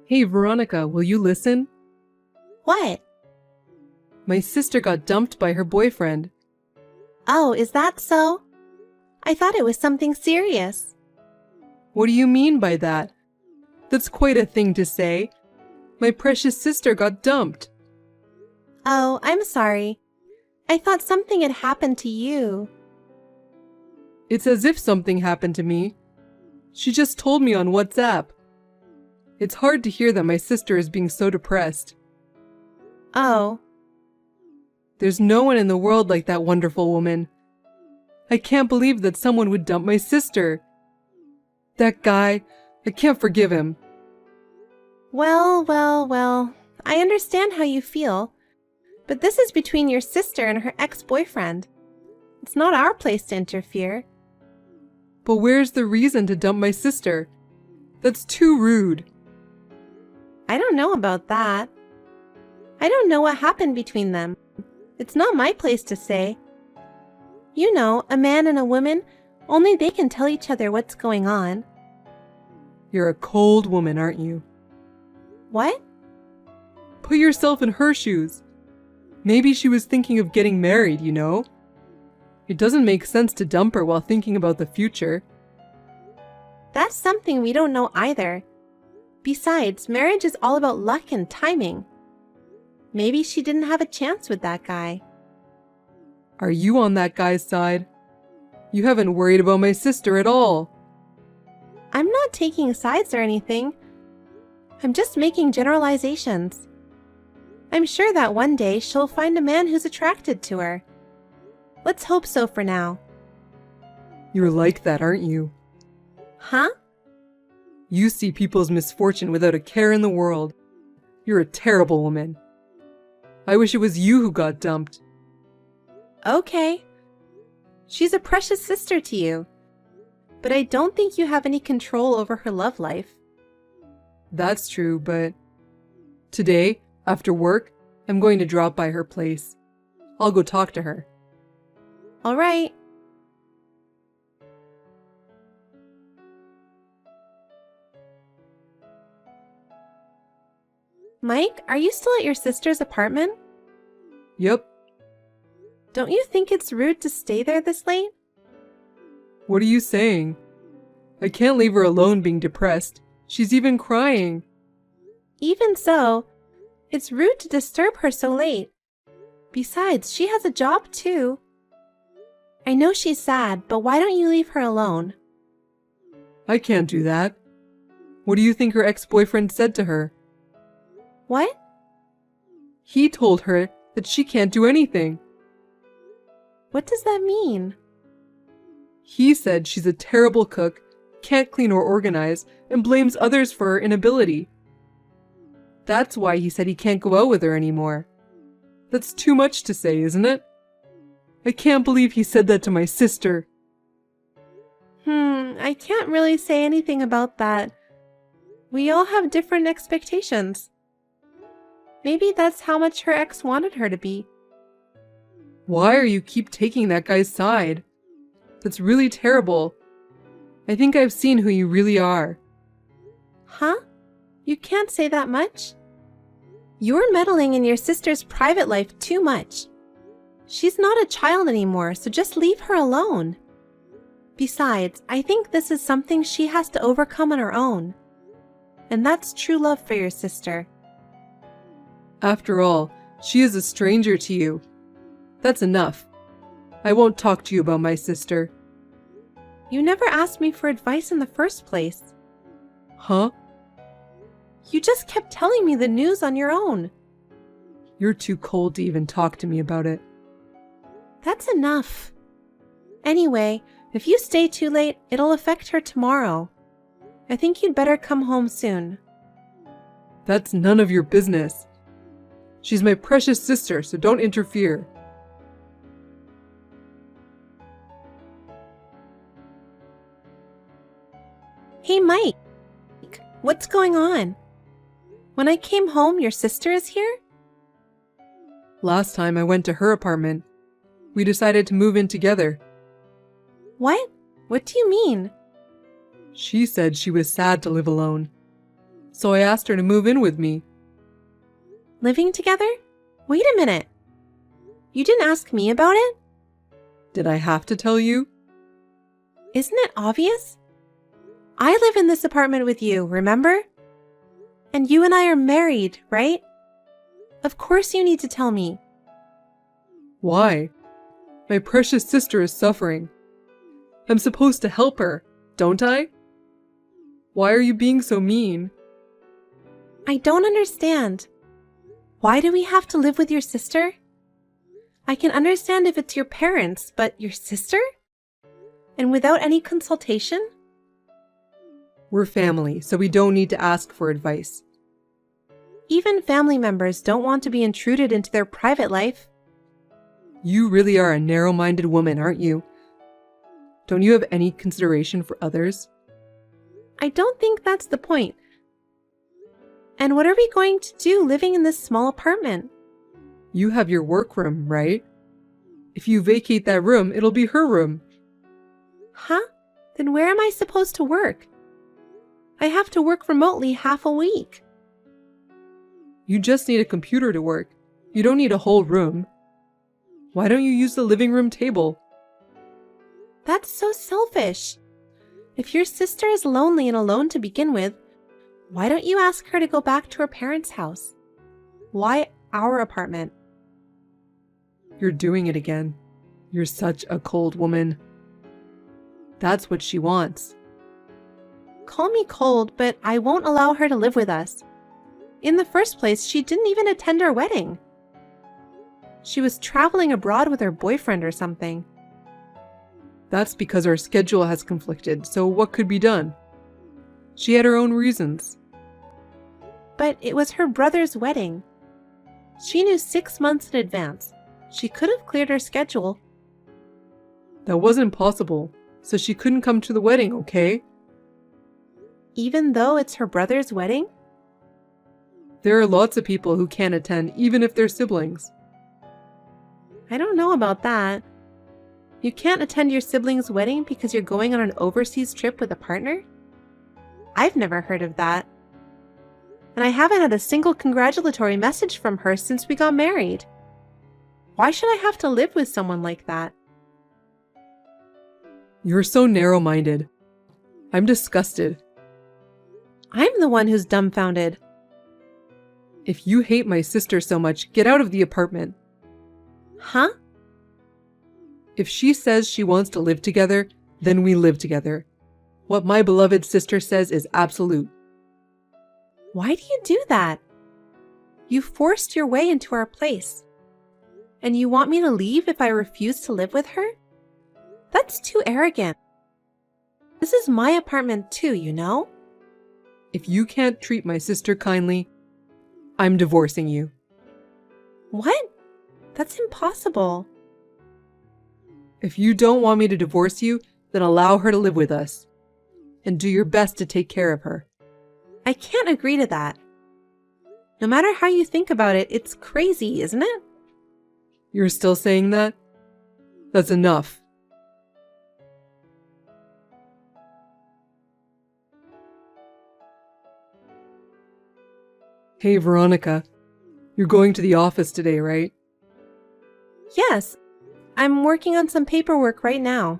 Hey, Veronica, will you listen? What? My sister got dumped by her boyfriend. Oh, is that so? I thought it was something serious. What do you mean by that? That's quite a thing to say. My precious sister got dumped. Oh, I'm sorry. I thought something had happened to you. It's as if something happened to me. She just told me on WhatsApp. It's hard to hear that my sister is being so depressed. Oh, There's no one in the world like that wonderful woman. I can't believe that someone would dump my sister. That guy, I can't forgive him. well. I understand how you feel. But this is between your sister and her ex-boyfriend. It's not our place to interfere. But where's the reason to dump my sister? That's too rude. I don't know about that. I don't know what happened between them. It's not my place to say. You know, a man and a woman, only they can tell each other what's going on. You're a cold woman, aren't you? What? Put yourself in her shoes. Maybe she was thinking of getting married, you know? It doesn't make sense to dump her while thinking about the future. That's something we don't know either. Besides, marriage is all about luck and timing. Maybe she didn't have a chance with that guy. Are you on that guy's side? You haven't worried about my sister at all. I'm not taking sides or anything. I'm just making generalizations. I'm sure that one day she'll find a man who's attracted to her. Let's hope so for now. You're like that, aren't you? Huh? You see people's misfortune without a care in the world. You're a terrible woman. I wish it was you who got dumped. Okay. She's a precious sister to you. But I don't think you have any control over her love life. That's true, but today, after work, I'm going to drop by her place. I'll go talk to her. All right. Mike, are you still at your sister's apartment? Yep. Don't you think it's rude to stay there this late? What are you saying? I can't leave her alone being depressed. She's even crying. Even so, it's rude to disturb her so late. Besides, she has a job too. I know she's sad, but why don't you leave her alone? I can't do that. What do you think her ex-boyfriend said to her? What? He told her that she can't do anything. What does that mean? He said she's a terrible cook, can't clean or organize, and blames others for her inability. That's why he said he can't go out with her anymore. That's too much to say, isn't it? I can't believe he said that to my sister. I can't really say anything about that. We all have different expectations. Maybe that's how much her ex wanted her to be. Why are you keep taking that guy's side? That's really terrible. I think I've seen who you really are. Huh? You can't say that much. You're meddling in your sister's private life too much. She's not a child anymore, so just leave her alone. Besides, I think this is something she has to overcome on her own. And that's true love for your sister. After all, she is a stranger to you. That's enough. I won't talk to you about my sister. You never asked me for advice in the first place. Huh? You just kept telling me the news on your own. You're too cold to even talk to me about it. That's enough. Anyway, if you stay too late, it'll affect her tomorrow. I think you'd better come home soon. That's none of your business. She's my precious sister, so don't interfere. Hey, Mike. What's going on? When I came home, your sister is here? Last time I went to her apartment. We decided to move in together. What? What do you mean? She said she was sad to live alone. so I asked her to move in with me. Living together? Wait a minute. You didn't ask me about it? Did I have to tell you? Isn't it obvious? I live in this apartment with you, remember? And you and I are married, right? Of course you need to tell me. Why? My precious sister is suffering. I'm supposed to help her, don't I? Why are you being so mean? I don't understand. Why do we have to live with your sister? I can understand if it's your parents, but your sister? And without any consultation? We're family, so we don't need to ask for advice. Even family members don't want to be intruded into their private life. You really are a narrow-minded woman, aren't you? Don't you have any consideration for others? I don't think that's the point. And what are we going to do living in this small apartment? You have your workroom, right? If you vacate that room, it'll be her room. Huh? Then where am I supposed to work? I have to work remotely half a week. You just need a computer to work. You don't need a whole room. Why don't you use the living room table? That's so selfish. If your sister is lonely and alone to begin with, why don't you ask her to go back to her parents' house? Why our apartment? You're doing it again. You're such a cold woman. That's what she wants. Call me cold, but I won't allow her to live with us. In the first place, she didn't even attend our wedding. She was traveling abroad with her boyfriend or something. That's because our schedule has conflicted, so what could be done? She had her own reasons. But it was her brother's wedding. She knew 6 months in advance. She could have cleared her schedule. That wasn't possible, so she couldn't come to the wedding, okay? Even though it's her brother's wedding? There are lots of people who can't attend, even if they're siblings. I don't know about that. You can't attend your sibling's wedding because you're going on an overseas trip with a partner? I've never heard of that. And I haven't had a single congratulatory message from her since we got married. Why should I have to live with someone like that? You're so narrow-minded. I'm disgusted. I'm the one who's dumbfounded. If you hate my sister so much, get out of the apartment. Huh? If she says she wants to live together, then we live together. What my beloved sister says is absolute. Why do you do that? You forced your way into our place. And you want me to leave if I refuse to live with her? That's too arrogant. This is my apartment too, you know? If you can't treat my sister kindly, I'm divorcing you. What? That's impossible. If you don't want me to divorce you, then allow her to live with us. And do your best to take care of her. I can't agree to that. No matter how you think about it, it's crazy, isn't it? You're still saying that? That's enough. Hey, Veronica. You're going to the office today, right? Yes. I'm working on some paperwork right now.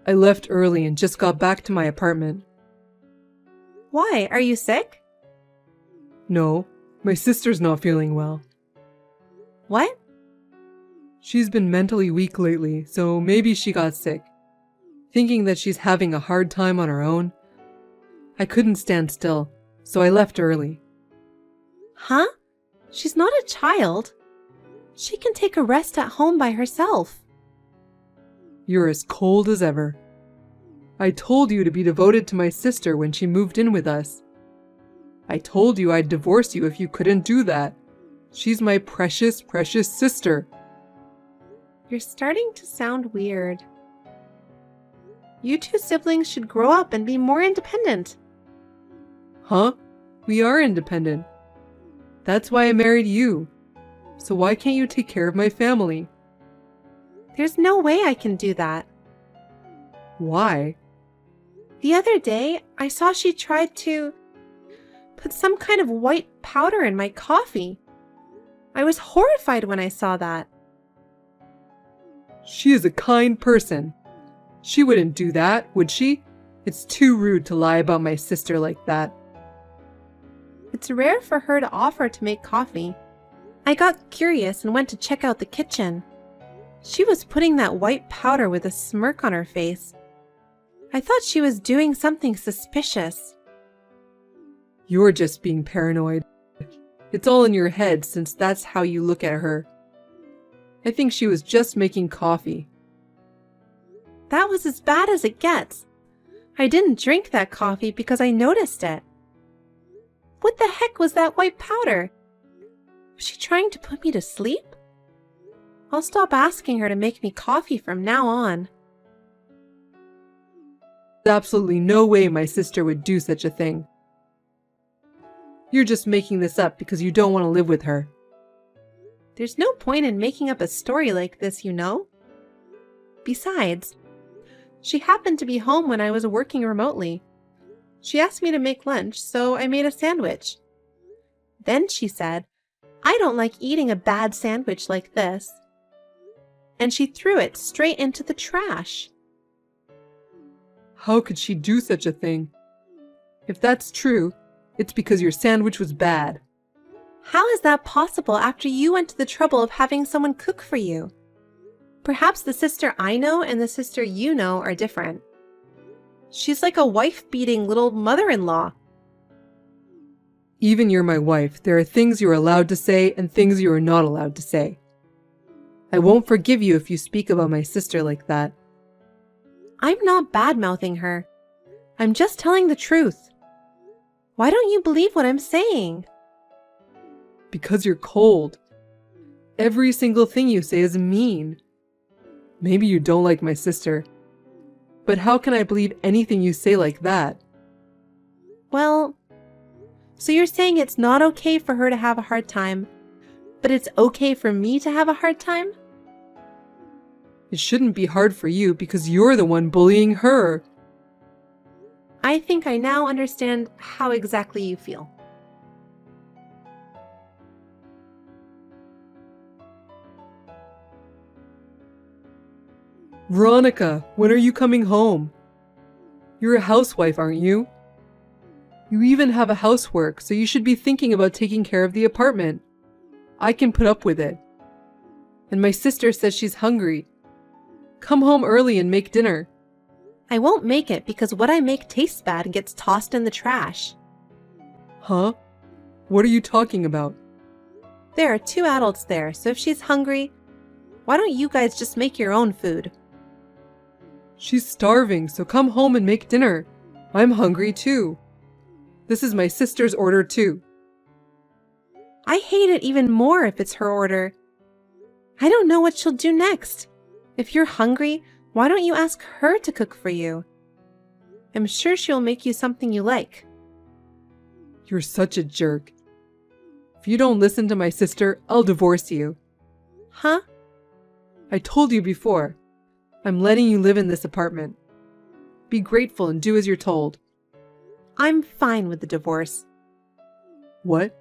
I left early and just got back to my apartment. Why? Are you sick? No, my sister's not feeling well. What? She's been mentally weak lately, so maybe she got sick. Thinking that she's having a hard time on her own, I couldn't stand still, so I left early. Huh? She's not a child. She can take a rest at home by herself. You're as cold as ever. I told you to be devoted to my sister when she moved in with us. I told you I'd divorce you if you couldn't do that. She's my precious, precious sister. You're starting to sound weird. You two siblings should grow up and be more independent. Huh? We are independent. That's why I married you. So why can't you take care of my family? There's no way I can do that. Why? The other day, I saw she tried to... put some kind of white powder in my coffee. I was horrified when I saw that. She is a kind person. She wouldn't do that, would she? It's too rude to lie about my sister like that. It's rare for her to offer to make coffee. I got curious and went to check out the kitchen. She was putting that white powder with a smirk on her face. I thought she was doing something suspicious. You're just being paranoid. It's all in your head since that's how you look at her. I think she was just making coffee. That was as bad as it gets. I didn't drink that coffee because I noticed it. What the heck was that white powder? Was she trying to put me to sleep? I'll stop asking her to make me coffee from now on. There's absolutely no way my sister would do such a thing. You're just making this up because you don't want to live with her. There's no point in making up a story like this, you know. Besides, she happened to be home when I was working remotely. She asked me to make lunch, so I made a sandwich. Then she said, "I don't like eating a bad sandwich like this." And she threw it straight into the trash. How could she do such a thing? If that's true, it's because your sandwich was bad. How is that possible after you went to the trouble of having someone cook for you? Perhaps the sister I know and the sister you know are different. She's like a wife-beating little mother-in-law. Even you're my wife, there are things you are allowed to say and things you are not allowed to say. I won't forgive you if you speak about my sister like that. I'm not bad-mouthing her. I'm just telling the truth. Why don't you believe what I'm saying? Because you're cold. Every single thing you say is mean. Maybe you don't like my sister. But how can I believe anything you say like that? Well, so you're saying it's not okay for her to have a hard time, but it's okay for me to have a hard time? It shouldn't be hard for you because you're the one bullying her. I think I now understand how exactly you feel. Veronica, when are you coming home? You're a housewife, aren't you? You even have a housework, so you should be thinking about taking care of the apartment. I can put up with it. And my sister says she's hungry. Come home early and make dinner. I won't make it because what I make tastes bad and gets tossed in the trash. Huh? What are you talking about? There are 2 adults there, so if she's hungry, why don't you guys just make your own food? She's starving, so come home and make dinner. I'm hungry too. This is my sister's order too. I hate it even more if it's her order. I don't know what she'll do next. If you're hungry, why don't you ask her to cook for you? I'm sure she'll make you something you like. You're such a jerk. If you don't listen to my sister, I'll divorce you. Huh? I told you before. I'm letting you live in this apartment. Be grateful and do as you're told. I'm fine with the divorce. What?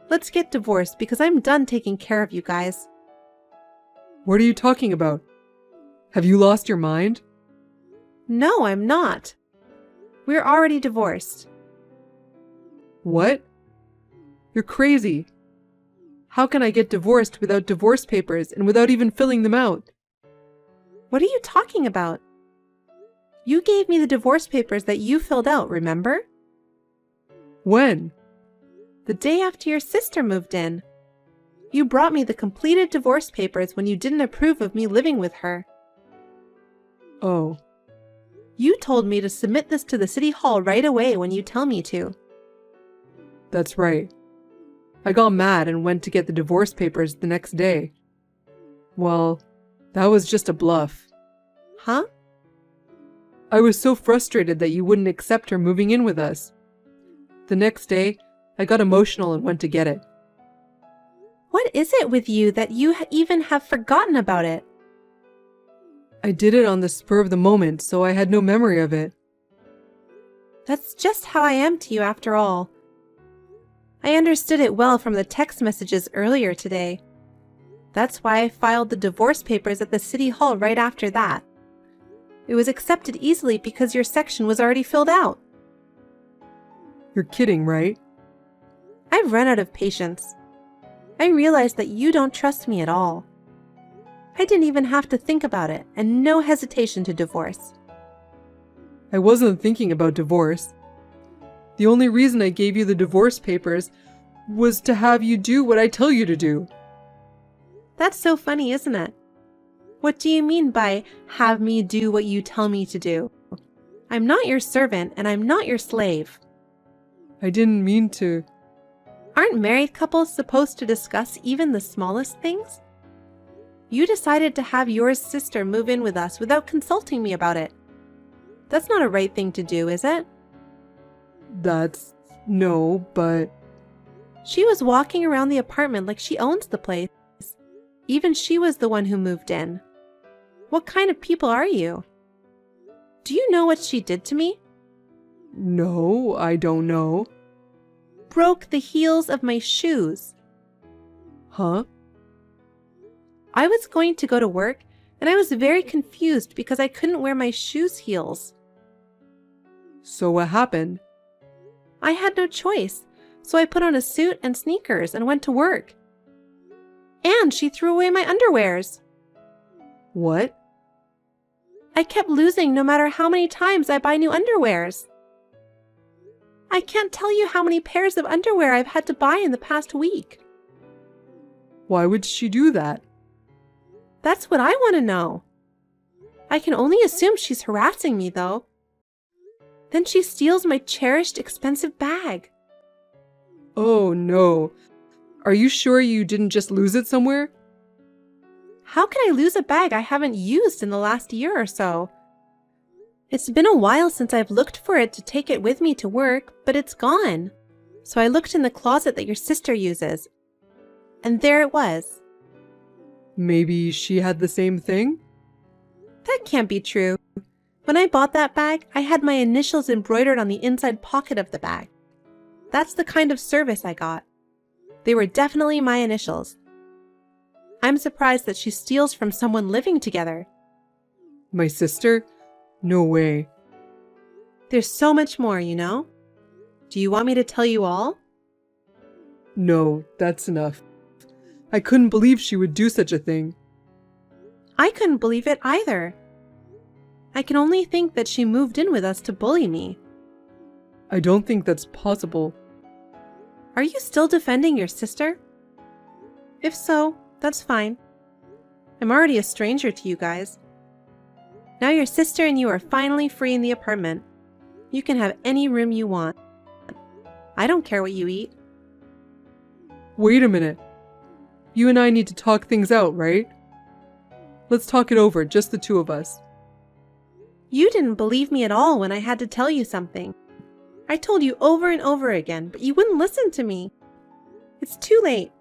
Let's get divorced because I'm done taking care of you guys. What are you talking about? Have you lost your mind? No, I'm not. We're already divorced. What? You're crazy. How can I get divorced without divorce papers and without even filling them out? What are you talking about? You gave me the divorce papers that you filled out, remember? When? The day after your sister moved in. You brought me the completed divorce papers when you didn't approve of me living with her. Oh. You told me to submit this to the city hall right away when you tell me to. That's right. I got mad and went to get the divorce papers the next day. Well, that was just a bluff. Huh? I was so frustrated that you wouldn't accept her moving in with us. The next day, I got emotional and went to get it. What is it with you that you even have forgotten about it? I did it on the spur of the moment, so I had no memory of it. That's just how I am to you after all. I understood it well from the text messages earlier today. That's why I filed the divorce papers at the city hall right after that. It was accepted easily because your section was already filled out. You're kidding, right? I've run out of patience. I realized that you don't trust me at all. I didn't even have to think about it, and no hesitation to divorce. I wasn't thinking about divorce. The only reason I gave you the divorce papers was to have you do what I tell you to do. That's so funny, isn't it? What do you mean by have me do what you tell me to do? I'm not your servant, and I'm not your slave. I didn't mean to. Aren't married couples supposed to discuss even the smallest things? You decided to have your sister move in with us without consulting me about it. That's not a right thing to do, is it? No, but... She was walking around the apartment like she owns the place. Even she was the one who moved in. What kind of people are you? Do you know what she did to me? No, I don't know. Broke the heels of my shoes. Huh? I was going to go to work, and I was very confused because I couldn't wear my shoes' heels. So what happened? I had no choice, so I put on a suit and sneakers and went to work. And she threw away my underwears. What? I kept losing no matter how many times I buy new underwears. I can't tell you how many pairs of underwear I've had to buy in the past week. Why would she do that? That's what I want to know. I can only assume she's harassing me, though. Then she steals my cherished, expensive bag. Oh, no. Are you sure you didn't just lose it somewhere? How can I lose a bag I haven't used in the last year or so? It's been a while since I've looked for it to take it with me to work, but it's gone. So I looked in the closet that your sister uses. And there it was. Maybe she had the same thing? That can't be true. When I bought that bag, I had my initials embroidered on the inside pocket of the bag. That's the kind of service I got. They were definitely my initials. I'm surprised that she steals from someone living together. My sister? No way. There's so much more, you know? Do you want me to tell you all? No, that's enough. I couldn't believe she would do such a thing. I couldn't believe it either. I can only think that she moved in with us to bully me. I don't think that's possible. Are you still defending your sister? If so, that's fine. I'm already a stranger to you guys. Now your sister and you are finally free in the apartment. You can have any room you want. I don't care what you eat. Wait a minute. You and I need to talk things out, right? Let's talk it over, just the two of us. You didn't believe me at all when I had to tell you something. I told you over and over again, but you wouldn't listen to me. It's too late.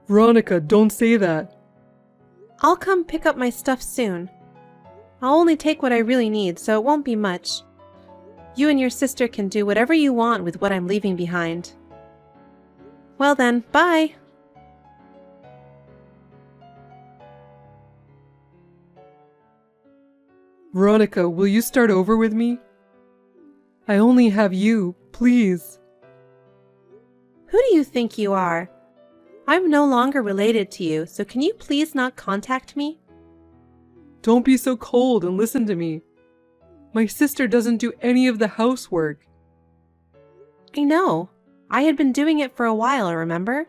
Veronica, don't say that. I'll come pick up my stuff soon. I'll only take what I really need, so it won't be much. You and your sister can do whatever you want with what I'm leaving behind. Well then, bye! Veronica, will you start over with me? I only have you, please. Who do you think you are? I'm no longer related to you, so can you please not contact me? Don't be so cold and listen to me. My sister doesn't do any of the housework. I know. I had been doing it for a while, remember?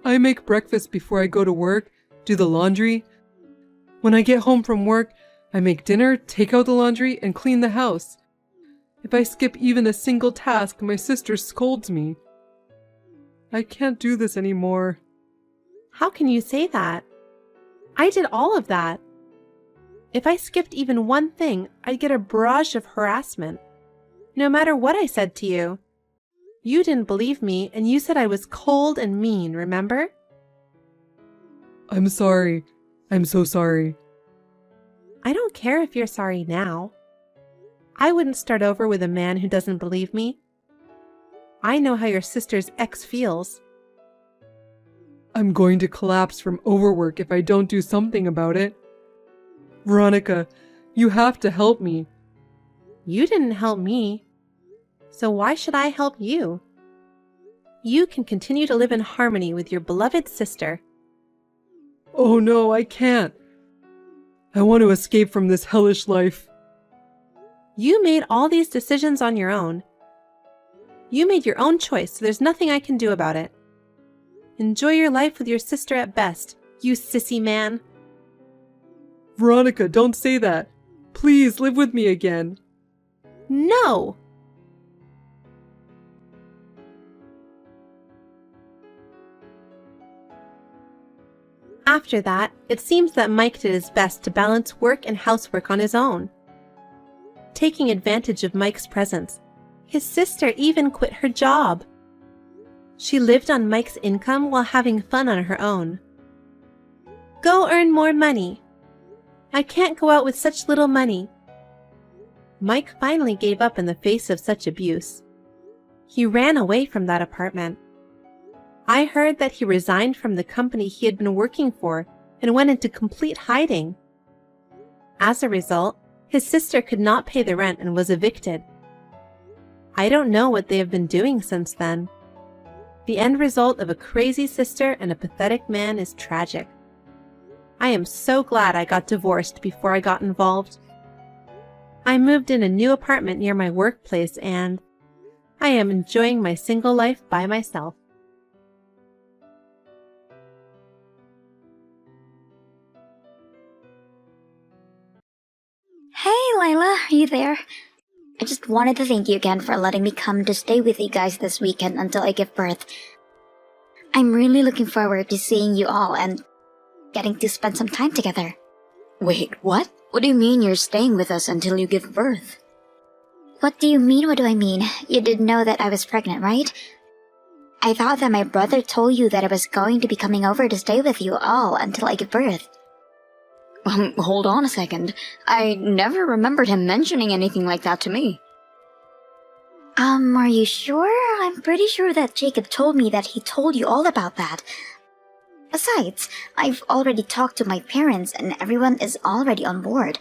I make breakfast before I go to work, do the laundry. When I get home from work, I make dinner, take out the laundry, and clean the house. If I skip even a single task, my sister scolds me. I can't do this anymore. How can you say that? I did all of that. If I skipped even one thing, I'd get a barrage of harassment. No matter what I said to you. You didn't believe me, and you said I was cold and mean, remember? I'm sorry. I'm so sorry. I don't care if you're sorry now. I wouldn't start over with a man who doesn't believe me. I know how your sister's ex feels. I'm going to collapse from overwork if I don't do something about it. Veronica, you have to help me. You didn't help me. So why should I help you? You can continue to live in harmony with your beloved sister. Oh no, I can't. I want to escape from this hellish life. You made all these decisions on your own. You made your own choice, so there's nothing I can do about it. Enjoy your life with your sister at best, you sissy man. Veronica, don't say that. Please live with me again. No! After that, it seems that Mike did his best to balance work and housework on his own. Taking advantage of Mike's presence, his sister even quit her job. She lived on Mike's income while having fun on her own. Go earn more money. I can't go out with such little money. Mike finally gave up in the face of such abuse. He ran away from that apartment. I heard that he resigned from the company he had been working for and went into complete hiding. As a result, his sister could not pay the rent and was evicted. I don't know what they have been doing since then. The end result of a crazy sister and a pathetic man is tragic. I am so glad I got divorced before I got involved. I moved in a new apartment near my workplace and I am enjoying my single life by myself. Hey, Lila, are you there? I just wanted to thank you again for letting me come to stay with you guys this weekend until I give birth. I'm really looking forward to seeing you all and getting to spend some time together. Wait, what? What do you mean you're staying with us until you give birth? What do you mean, what do I mean? You didn't know that I was pregnant, right? I thought that my brother told you that I was going to be coming over to stay with you all until I give birth. Hold on a second. I never remembered him mentioning anything like that to me. Are you sure? I'm pretty sure that Jacob told me that he told you all about that. Besides, I've already talked to my parents and everyone is already on board.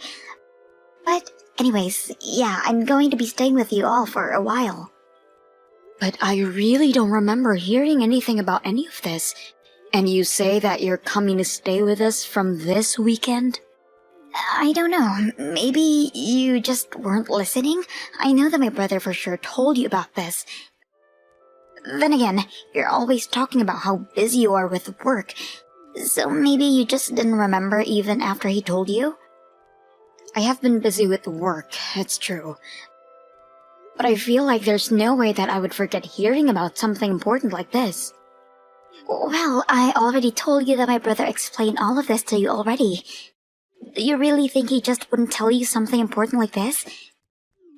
But anyways, yeah, I'm going to be staying with you all for a while. But I really don't remember hearing anything about any of this. And you say that you're coming to stay with us from this weekend? I don't know. Maybe you just weren't listening? I know that my brother for sure told you about this. Then again, you're always talking about how busy you are with work. So maybe you just didn't remember even after he told you? I have been busy with work, it's true. But I feel like there's no way that I would forget hearing about something important like this. Well, I already told you that my brother explained all of this to you already. Do you really think he just wouldn't tell you something important like this?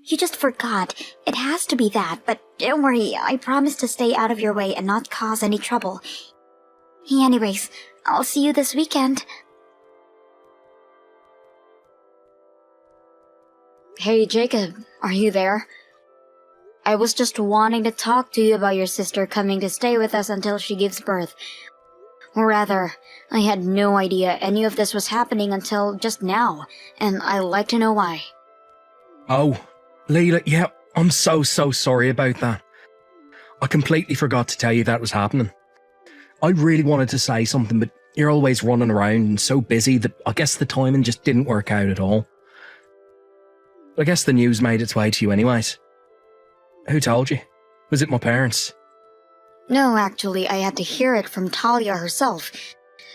You just forgot. It has to be that, but don't worry, I promise to stay out of your way and not cause any trouble. Anyways, I'll see you this weekend. Hey, Jacob, are you there? I was just wanting to talk to you about your sister coming to stay with us until she gives birth. Or rather, I had no idea any of this was happening until just now, and I'd like to know why. Oh, Leila, yeah, I'm so sorry about that. I completely forgot to tell you that was happening. I really wanted to say something, but you're always running around and so busy that I guess the timing just didn't work out at all. I guess the news made its way to you anyways. Who told you? Was it my parents? No, actually, I had to hear it from Talia herself.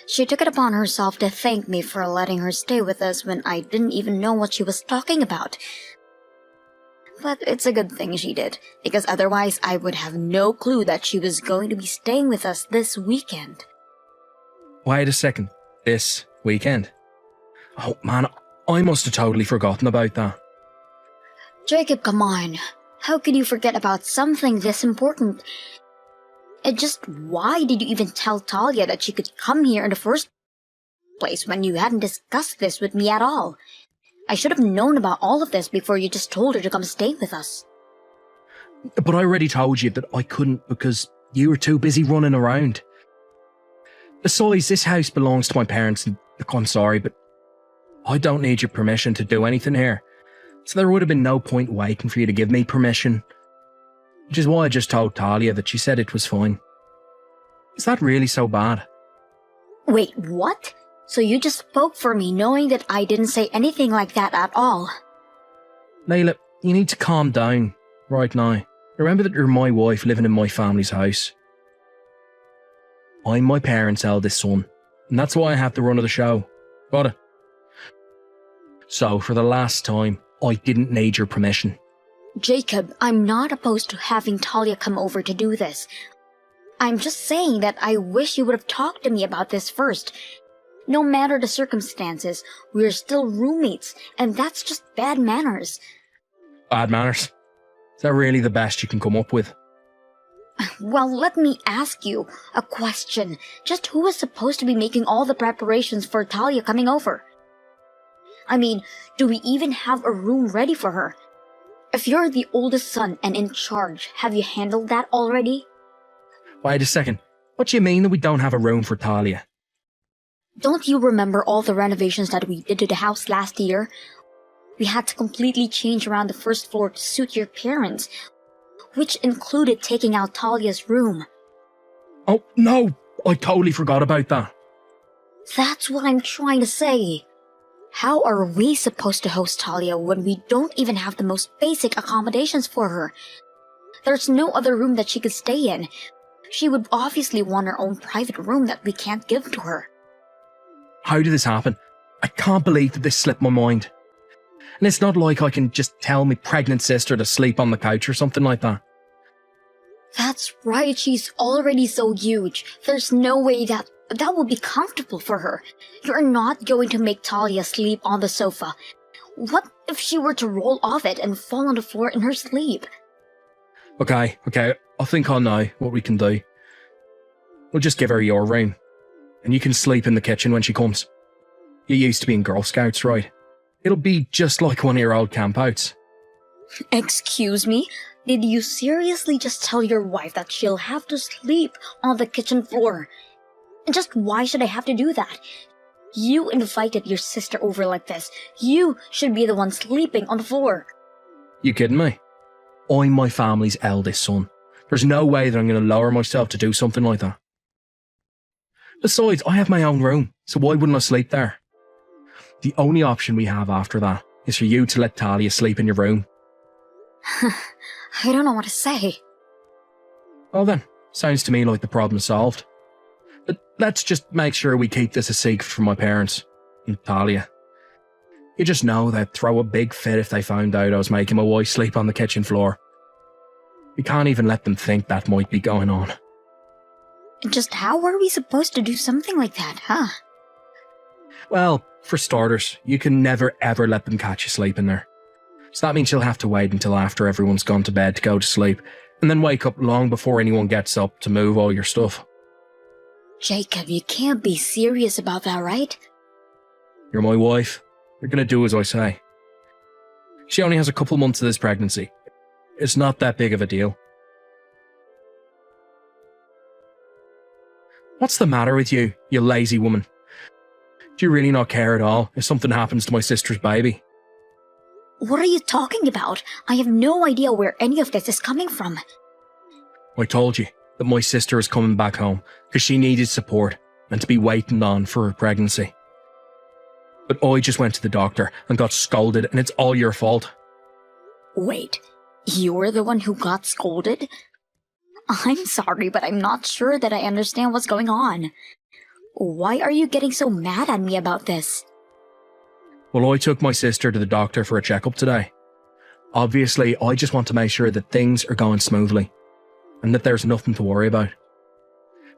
She took it upon herself to thank me for letting her stay with us when I didn't even know what she was talking about. But it's a good thing she did, because otherwise I would have no clue that she was going to be staying with us this weekend. Wait a second. This weekend? Oh man, I must have totally forgotten about that. Jacob, come on. How could you forget about something this important? Why did you even tell Talia that she could come here in the first place when you hadn't discussed this with me at all? I should have known about all of this before you just told her to come stay with us. But I already told you that I couldn't because you were too busy running around. Besides, this house belongs to my parents and look, I'm sorry, but I don't need your permission to do anything here. So there would have been no point waiting for you to give me permission. Which is why I just told Talia that she said it was fine. Is that really so bad? Wait, what? So you just spoke for me knowing that I didn't say anything like that at all? Layla, you need to calm down right now. Remember that you're my wife living in my family's house. I'm my parents' eldest son, and that's why I have the run of the show. Got it? So, for the last time, I didn't need your permission. Jacob, I'm not opposed to having Talia come over to do this. I'm just saying that I wish you would have talked to me about this first. No matter the circumstances, we're still roommates, and that's just bad manners. Bad manners? Is that really the best you can come up with? Well, let me ask you a question. Just who is supposed to be making all the preparations for Talia coming over? I mean, do we even have a room ready for her? If you're the oldest son and in charge, have you handled that already? Wait a second. What do you mean that we don't have a room for Talia? Don't you remember all the renovations that we did to the house last year? We had to completely change around the first floor to suit your parents, which included taking out Talia's room. Oh, no! I totally forgot about that. That's what I'm trying to say. How are we supposed to host Talia when we don't even have the most basic accommodations for her? There's no other room that she could stay in. She would obviously want her own private room that we can't give to her. How did this happen? I can't believe that this slipped my mind. And it's not like I can just tell my pregnant sister to sleep on the couch or something like that. That's right, she's already so huge. There's no way that would be comfortable for her. You're not going to make Talia sleep on the sofa. What if she were to roll off it and fall on the floor in her sleep? Okay, I think I know what we can do. We'll just give her your room, and you can sleep in the kitchen when she comes. You used to be in Girl Scouts, right? It'll be just like one of your old campouts. Excuse me? Did you seriously just tell your wife that she'll have to sleep on the kitchen floor? And just why should I have to do that? You invited your sister over like this. You should be the one sleeping on the floor. You kidding me? I'm my family's eldest son. There's no way that I'm going to lower myself to do something like that. Besides, I have my own room, so why wouldn't I sleep there? The only option we have after that is for you to let Talia sleep in your room. I don't know what to say. Well then, sounds to me like the problem's solved. But let's just make sure we keep this a secret from my parents and Talia. You just know they'd throw a big fit if they found out I was making my wife sleep on the kitchen floor. We can't even let them think that might be going on. Just how are we supposed to do something like that, huh? Well, for starters, you can never ever let them catch you sleeping there. So that means you'll have to wait until after everyone's gone to bed to go to sleep, and then wake up long before anyone gets up to move all your stuff. Jacob, you can't be serious about that, right? You're my wife. You're gonna do as I say. She only has a couple months of this pregnancy. It's not that big of a deal. What's the matter with you, you lazy woman? Do you really not care at all if something happens to my sister's baby? What are you talking about? I have no idea where any of this is coming from. I told you that my sister is coming back home because she needed support and to be waiting on for her pregnancy. But I just went to the doctor and got scolded, and it's all your fault. Wait, you're the one who got scolded? I'm sorry, but I'm not sure that I understand what's going on. Why are you getting so mad at me about this? Well, I took my sister to the doctor for a checkup today. Obviously, I just want to make sure that things are going smoothly and that there's nothing to worry about.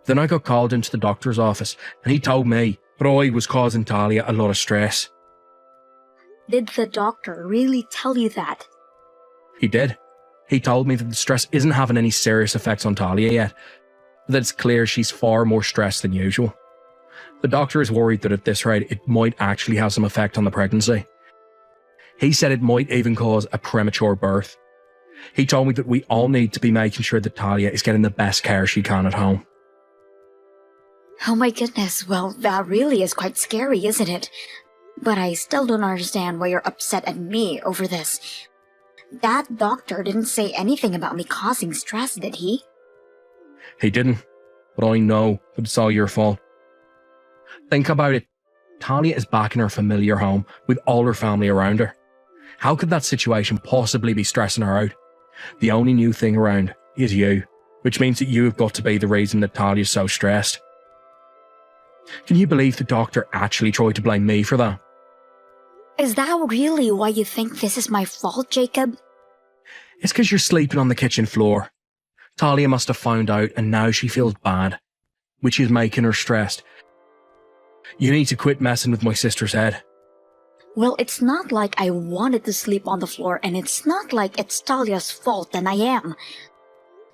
Then I got called into the doctor's office and he told me that I was causing Talia a lot of stress. Did the doctor really tell you that? He did. He told me that the stress isn't having any serious effects on Talia yet, but that it's clear she's far more stressed than usual. The doctor is worried that at this rate it might actually have some effect on the pregnancy. He said it might even cause a premature birth. He told me that we all need to be making sure that Talia is getting the best care she can at home. Oh my goodness, well, that really is quite scary, isn't it? But I still don't understand why you're upset at me over this. That doctor didn't say anything about me causing stress, did he? He didn't, but I know that it's all your fault. Think about it. Talia is back in her familiar home with all her family around her. How could that situation possibly be stressing her out? The only new thing around is you, which means that you have got to be the reason that Talia's so stressed. Can you believe the doctor actually tried to blame me for that? Is that really why you think this is my fault, Jacob? It's because you're sleeping on the kitchen floor. Talia must have found out and now she feels bad, which is making her stressed. You need to quit messing with my sister's head. Well, it's not like I wanted to sleep on the floor, and it's not like it's Talia's fault that I am.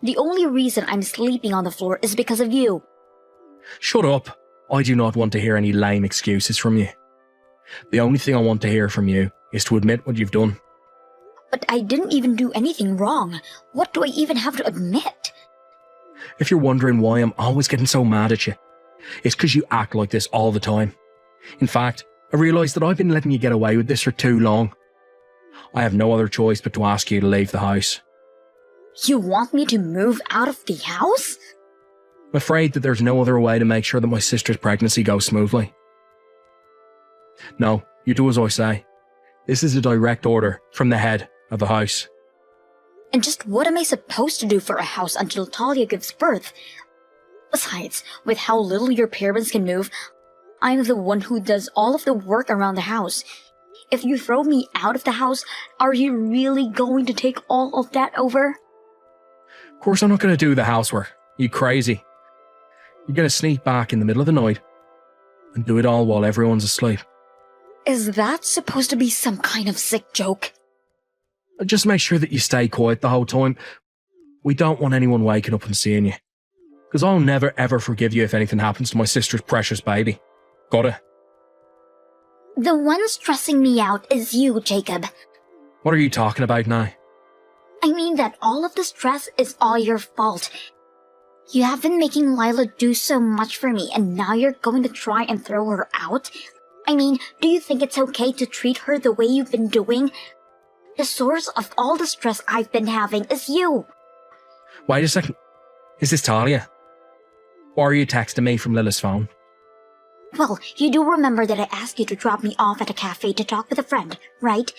The only reason I'm sleeping on the floor is because of you. Shut up. I do not want to hear any lame excuses from you. The only thing I want to hear from you is to admit what you've done. But I didn't even do anything wrong. What do I even have to admit? If you're wondering why I'm always getting so mad at you, it's because you act like this all the time. In fact, I realise that I've been letting you get away with this for too long. I have no other choice but to ask you to leave the house. You want me to move out of the house? I'm afraid that there's no other way to make sure that my sister's pregnancy goes smoothly. No, you do as I say. This is a direct order from the head of the house. And just what am I supposed to do for a house until Talia gives birth? Besides, with how little your parents can move, I'm the one who does all of the work around the house. If you throw me out of the house, are you really going to take all of that over? Of course I'm not going to do the housework. You crazy. You're going to sneak back in the middle of the night and do it all while everyone's asleep. Is that supposed to be some kind of sick joke? Just make sure that you stay quiet the whole time. We don't want anyone waking up and seeing you. Because I'll never ever forgive you if anything happens to my sister's precious baby. Got it? The one stressing me out is you, Jacob. What are you talking about now? I mean that all of the stress is all your fault. You have been making Lila do so much for me, and now you're going to try and throw her out? I mean, do you think it's okay to treat her the way you've been doing? The source of all the stress I've been having is you. Wait a second. Is this Talia? Or are you texting me from Lila's phone? Well, you do remember that I asked you to drop me off at a cafe to talk with a friend, right?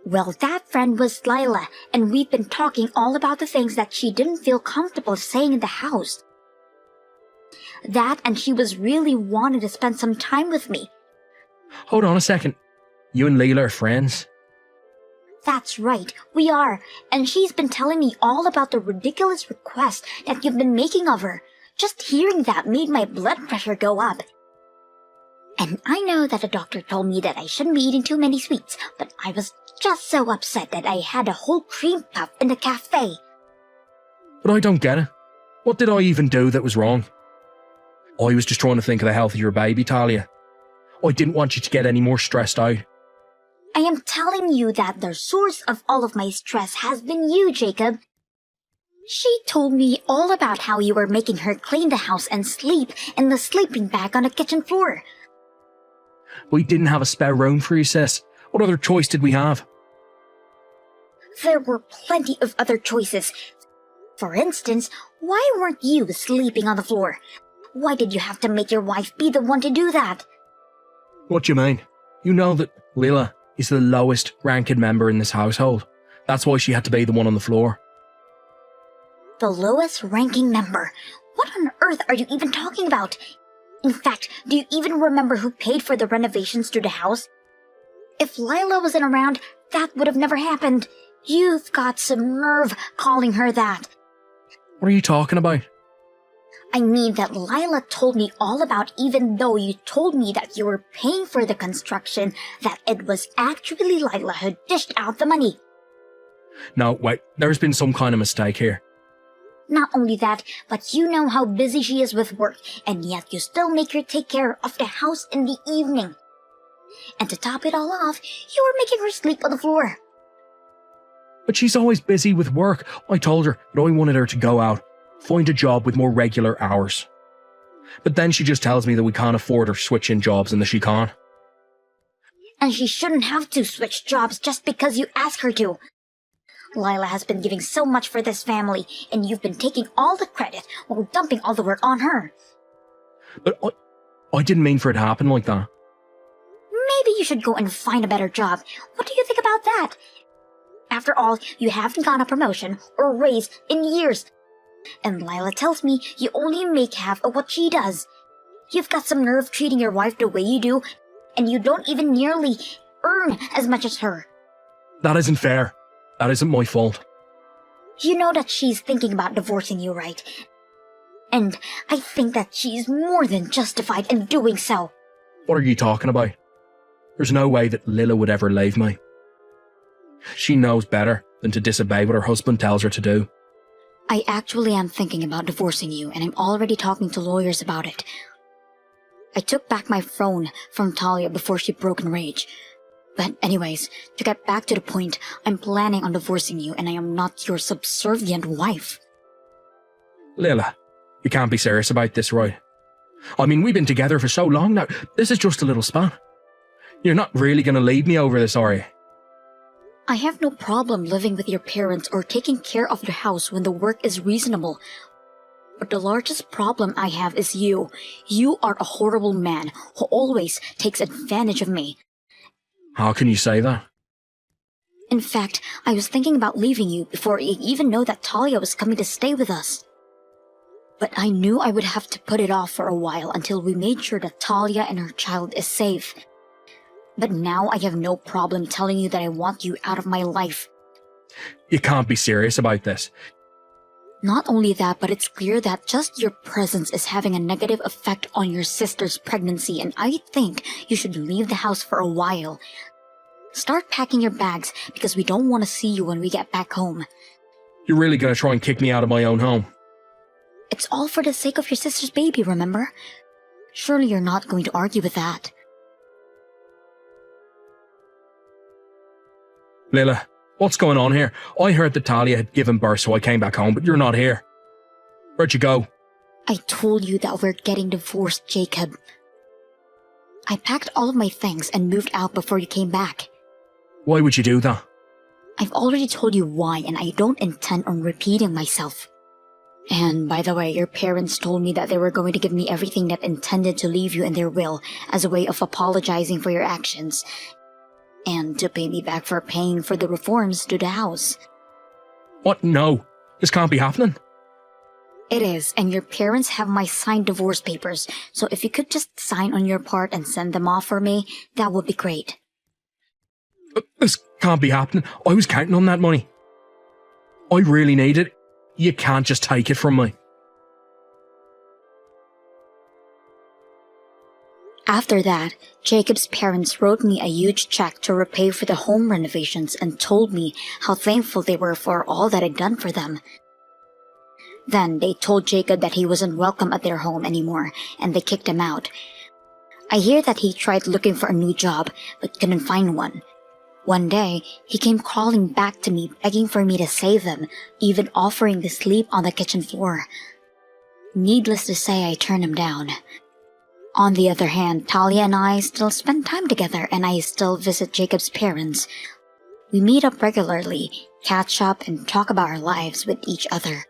Well, that friend was Lila, and we've been talking all about the things that she didn't feel comfortable saying in the house. That, and she was really wanting to spend some time with me. Hold on a second. You and Leela are friends? That's right, we are, and she's been telling me all about the ridiculous request that you've been making of her. Just hearing that made my blood pressure go up. And I know that the doctor told me that I shouldn't be eating too many sweets, but I was just so upset that I had a whole cream puff in the cafe. But I don't get it. What did I even do that was wrong? I was just trying to think of the health of your baby, Talia. I didn't want you to get any more stressed out. I am telling you that the source of all of my stress has been you, Jacob. She told me all about how you were making her clean the house and sleep in the sleeping bag on the kitchen floor. We didn't have a spare room for you, sis. What other choice did we have? There were plenty of other choices. For instance, why weren't you sleeping on the floor? Why did you have to make your wife be the one to do that? What do you mean? You know that Lila is the lowest ranking member in this household. That's why she had to be the one on the floor. The lowest ranking member? What on earth are you even talking about? In fact, do you even remember who paid for the renovations to the house? If Lila wasn't around, that would have never happened. You've got some nerve calling her that. What are you talking about? I mean that Lila told me all about, even though you told me that you were paying for the construction, that it was actually Lila who dished out the money. No, wait, there's been some kind of mistake here. Not only that, but you know how busy she is with work, and yet you still make her take care of the house in the evening. And to top it all off, you were making her sleep on the floor. But she's always busy with work. I told her that I wanted her to go out, find a job with more regular hours. But then she just tells me that we can't afford her switching jobs and that she can't. And she shouldn't have to switch jobs just because you ask her to. Lila has been giving so much for this family, and you've been taking all the credit while dumping all the work on her. But I didn't mean for it to happen like that. Maybe you should go and find a better job. What do you think about that? After all, you haven't gotten a promotion or raise in years. And Lila tells me you only make half of what she does. You've got some nerve treating your wife the way you do, and you don't even nearly earn as much as her. That isn't fair. That isn't my fault. You know that she's thinking about divorcing you, right? And I think that she's more than justified in doing so. What are you talking about? There's no way that Lila would ever leave me. She knows better than to disobey what her husband tells her to do. I actually am thinking about divorcing you, and I'm already talking to lawyers about it. I took back my phone from Talia before she broke in rage. But anyways, to get back to the point, I'm planning on divorcing you, and I am not your subservient wife. Lila, you can't be serious about this, right? I mean, we've been together for so long now. This is just a little span. You're not really going to leave me over this, are you? I have no problem living with your parents or taking care of the house when the work is reasonable. But the largest problem I have is you. You are a horrible man who always takes advantage of me. How can you say that? In fact, I was thinking about leaving you before I even know that Talia was coming to stay with us. But I knew I would have to put it off for a while until we made sure that Talia and her child is safe. But now I have no problem telling you that I want you out of my life. You can't be serious about this. Not only that, but it's clear that just your presence is having a negative effect on your sister's pregnancy, and I think you should leave the house for a while. Start packing your bags, because we don't want to see you when we get back home. You're really going to try and kick me out of my own home? It's all for the sake of your sister's baby, remember? Surely you're not going to argue with that. Lila, what's going on here? I heard that Talia had given birth, so I came back home, but you're not here. Where'd you go? I told you that we're getting divorced, Jacob. I packed all of my things and moved out before you came back. Why would you do that? I've already told you why, and I don't intend on repeating myself. And by the way, your parents told me that they were going to give me everything that intended to leave you in their will as a way of apologizing for your actions, and to pay me back for paying for the reforms to the house. What? No. This can't be happening. It is, and your parents have my signed divorce papers, so if you could just sign on your part and send them off for me, that would be great. This can't be happening. I was counting on that money. I really need it. You can't just take it from me. After that, Jacob's parents wrote me a huge check to repay for the home renovations and told me how thankful they were for all that I'd done for them. Then they told Jacob that he wasn't welcome at their home anymore, and they kicked him out. I hear that he tried looking for a new job, but couldn't find one. One day, he came crawling back to me begging for me to save him, even offering to sleep on the kitchen floor. Needless to say, I turned him down. On the other hand, Talia and I still spend time together, and I still visit Jacob's parents. We meet up regularly, catch up, and talk about our lives with each other.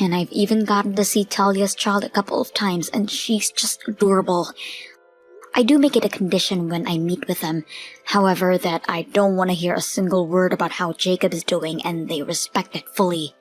And I've even gotten to see Talia's child a couple of times, and she's just adorable. I do make it a condition when I meet with them, however, that I don't want to hear a single word about how Jacob is doing, and they respect it fully.